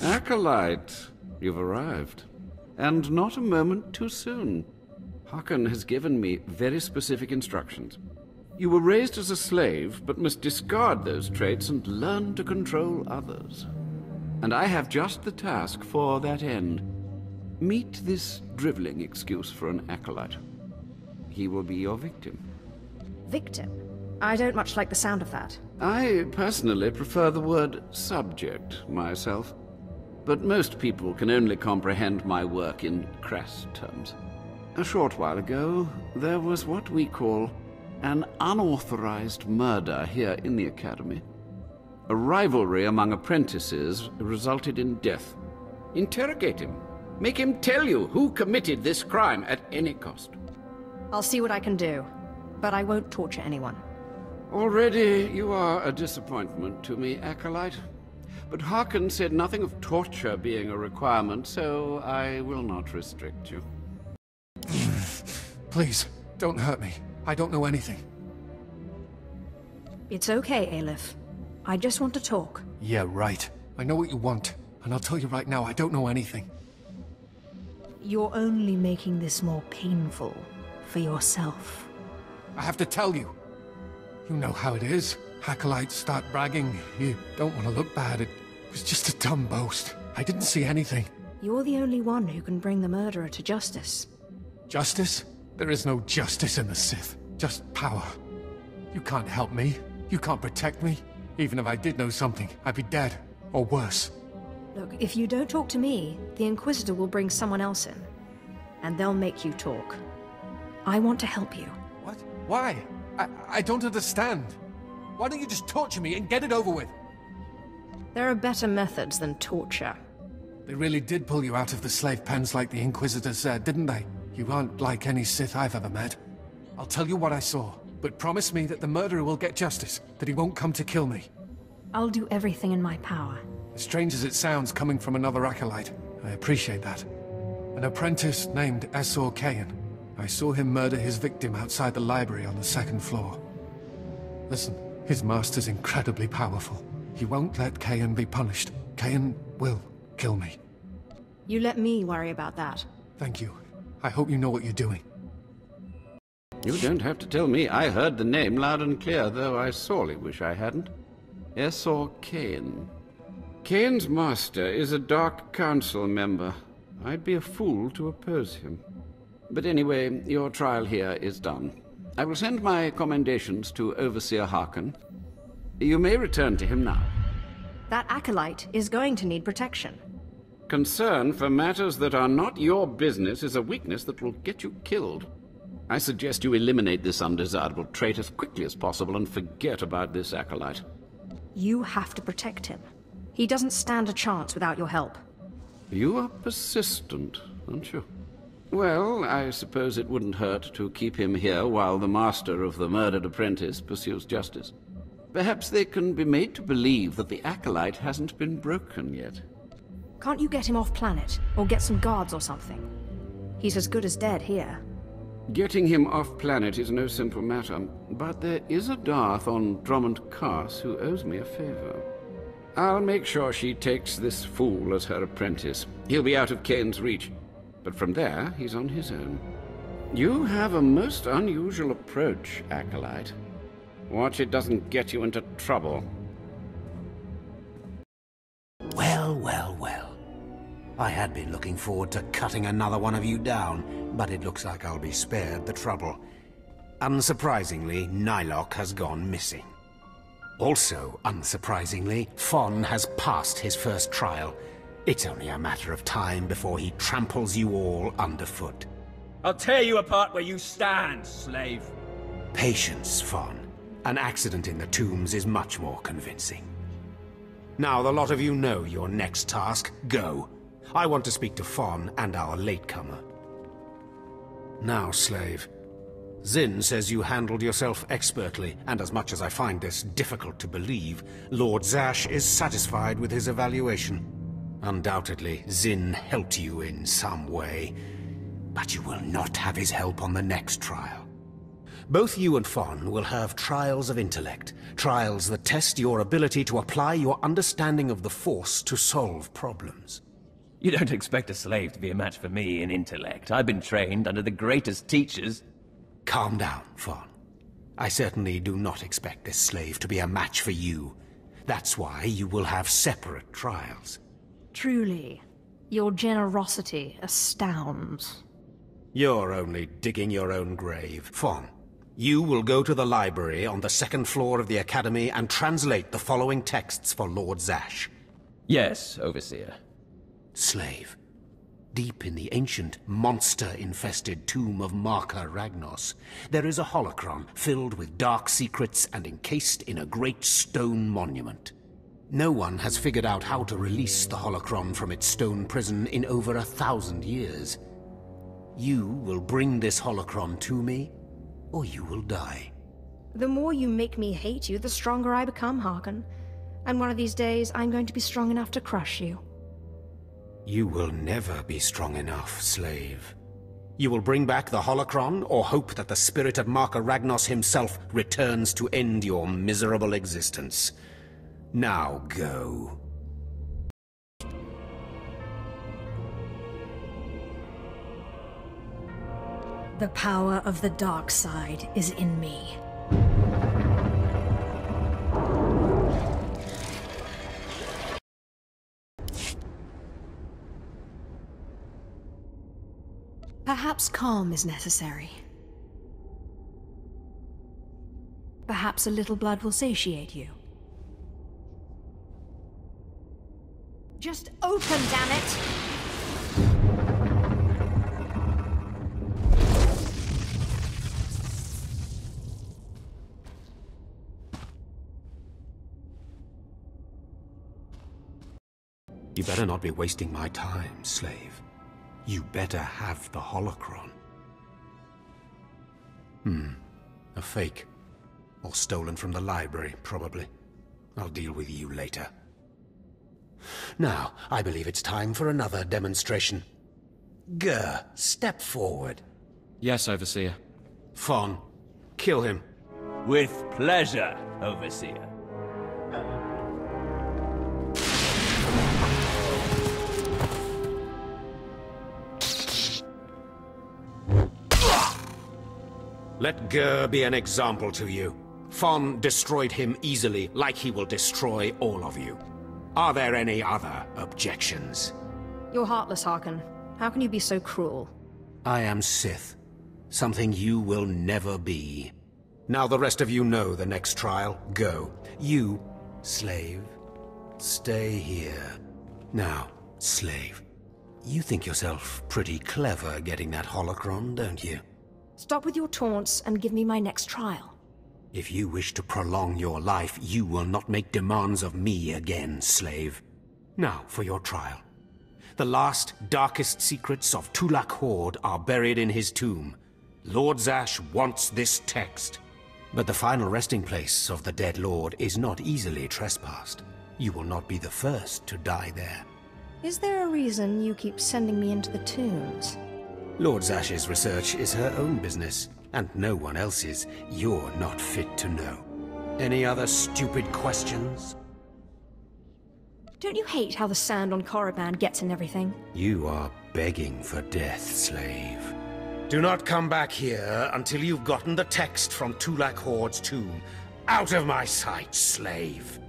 Acolyte, you've arrived. And not a moment too soon. Harkon has given me very specific instructions. You were raised as a slave, but must discard those traits and learn to control others. And I have just the task for that end. Meet this driveling excuse for an acolyte. He will be your victim. Victim? I don't much like the sound of that. I personally prefer the word subject myself. But most people can only comprehend my work in crass terms. A short while ago, there was what we call an unauthorized murder here in the Academy. A rivalry among apprentices resulted in death. Interrogate him. Make him tell you who committed this crime at any cost. I'll see what I can do, but I won't torture anyone. Already you are a disappointment to me, Acolyte. But Harkon said nothing of torture being a requirement, so I will not restrict you. Please, don't hurt me. I don't know anything. It's okay, Aleph. I just want to talk. Yeah, right. I know what you want, and I'll tell you right now, I don't know anything. You're only making this more painful for yourself. I have to tell you. You know how it is. Acolytes start bragging. You don't want to look bad. It was just a dumb boast. I didn't see anything. You're the only one who can bring the murderer to justice. Justice? There is no justice in the Sith. Just power. You can't help me. You can't protect me. Even if I did know something, I'd be dead. Or worse. Look, if you don't talk to me, the Inquisitor will bring someone else in. And they'll make you talk. I want to help you. What? Why? I don't understand. Why don't you just torture me and get it over with? There are better methods than torture. They really did pull you out of the slave pens like the Inquisitor said, didn't they? You aren't like any Sith I've ever met. I'll tell you what I saw, but promise me that the murderer will get justice, that he won't come to kill me. I'll do everything in my power. As strange as it sounds coming from another acolyte, I appreciate that. An apprentice named SWTOR. I saw him murder his victim outside the library on the second floor. Listen, his master's incredibly powerful. He won't let Kayan be punished. Kayan will kill me. You let me worry about that. Thank you. I hope you know what you're doing. You don't have to tell me. I heard the name loud and clear, though I sorely wish I hadn't. SWTOR. Kayan's master is a Dark Council member. I'd be a fool to oppose him. But anyway, your trial here is done. I will send my commendations to Overseer Harkon. You may return to him now. That acolyte is going to need protection. Concern for matters that are not your business is a weakness that will get you killed. I suggest you eliminate this undesirable trait as quickly as possible and forget about this acolyte. You have to protect him. He doesn't stand a chance without your help. You are persistent, aren't you? Well, I suppose it wouldn't hurt to keep him here while the master of the murdered apprentice pursues justice. Perhaps they can be made to believe that the acolyte hasn't been broken yet. Can't you get him off planet, or get some guards or something? He's as good as dead here. Getting him off planet is no simple matter, but there is a Darth on Drummond Cars who owes me a favor. I'll make sure she takes this fool as her apprentice. He'll be out of Kane's reach, but from there, he's on his own. You have a most unusual approach, Acolyte. Watch it doesn't get you into trouble. Well, well, well. I had been looking forward to cutting another one of you down, but it looks like I'll be spared the trouble. Unsurprisingly, Nylock has gone missing. Also, unsurprisingly, Fon has passed his first trial. It's only a matter of time before he tramples you all underfoot. I'll tear you apart where you stand, slave. Patience, Fon. An accident in the tombs is much more convincing. Now the lot of you know your next task. Go. I want to speak to Fon and our latecomer. Now, slave. Zin says you handled yourself expertly, and as much as I find this difficult to believe, Lord Zash is satisfied with his evaluation. Undoubtedly, Zin helped you in some way, but you will not have his help on the next trial. Both you and Fon will have trials of intellect, trials that test your ability to apply your understanding of the Force to solve problems. You don't expect a slave to be a match for me in intellect. I've been trained under the greatest teachers. Calm down, Fon. I certainly do not expect this slave to be a match for you. That's why you will have separate trials. Truly, your generosity astounds. You're only digging your own grave. Fon, you will go to the library on the second floor of the Academy and translate the following texts for Lord Zash. Yes, Overseer. Slave, deep in the ancient, monster-infested tomb of Marka Ragnos, there is a holocron filled with dark secrets and encased in a great stone monument. No one has figured out how to release the holocron from its stone prison in over 1,000 years. You will bring this holocron to me, or you will die. The more you make me hate you, the stronger I become, Harkon. And one of these days, I'm going to be strong enough to crush you. You will never be strong enough, slave. You will bring back the holocron, or hope that the spirit of Marka Ragnos himself returns to end your miserable existence. Now go. The power of the dark side is in me. Perhaps calm is necessary. Perhaps a little blood will satiate you. Just open, damn it! You better not be wasting my time, slave. You better have the holocron. A fake. Or stolen from the library, probably. I'll deal with you later. Now, I believe it's time for another demonstration. Gur, step forward. Yes, Overseer. Fon, kill him. With pleasure, Overseer. Let Gur be an example to you. Fon destroyed him easily, like he will destroy all of you. Are there any other objections? You're heartless, Harkon. How can you be so cruel? I am Sith. Something you will never be. Now the rest of you know the next trial. Go. You, slave, stay here. Now, slave, you think yourself pretty clever getting that holocron, don't you? Stop with your taunts and give me my next trial. If you wish to prolong your life, you will not make demands of me again, slave. Now for your trial. The last, darkest secrets of Tulak Horde are buried in his tomb. Lord Zash wants this text. But the final resting place of the dead lord is not easily trespassed. You will not be the first to die there. Is there a reason you keep sending me into the tombs? Lord Zash's research is her own business, and no one else's. You're not fit to know. Any other stupid questions? Don't you hate how the sand on Korriban gets in everything? You are begging for death, slave. Do not come back here until you've gotten the text from Tulak Horde's tomb. Out of my sight, slave!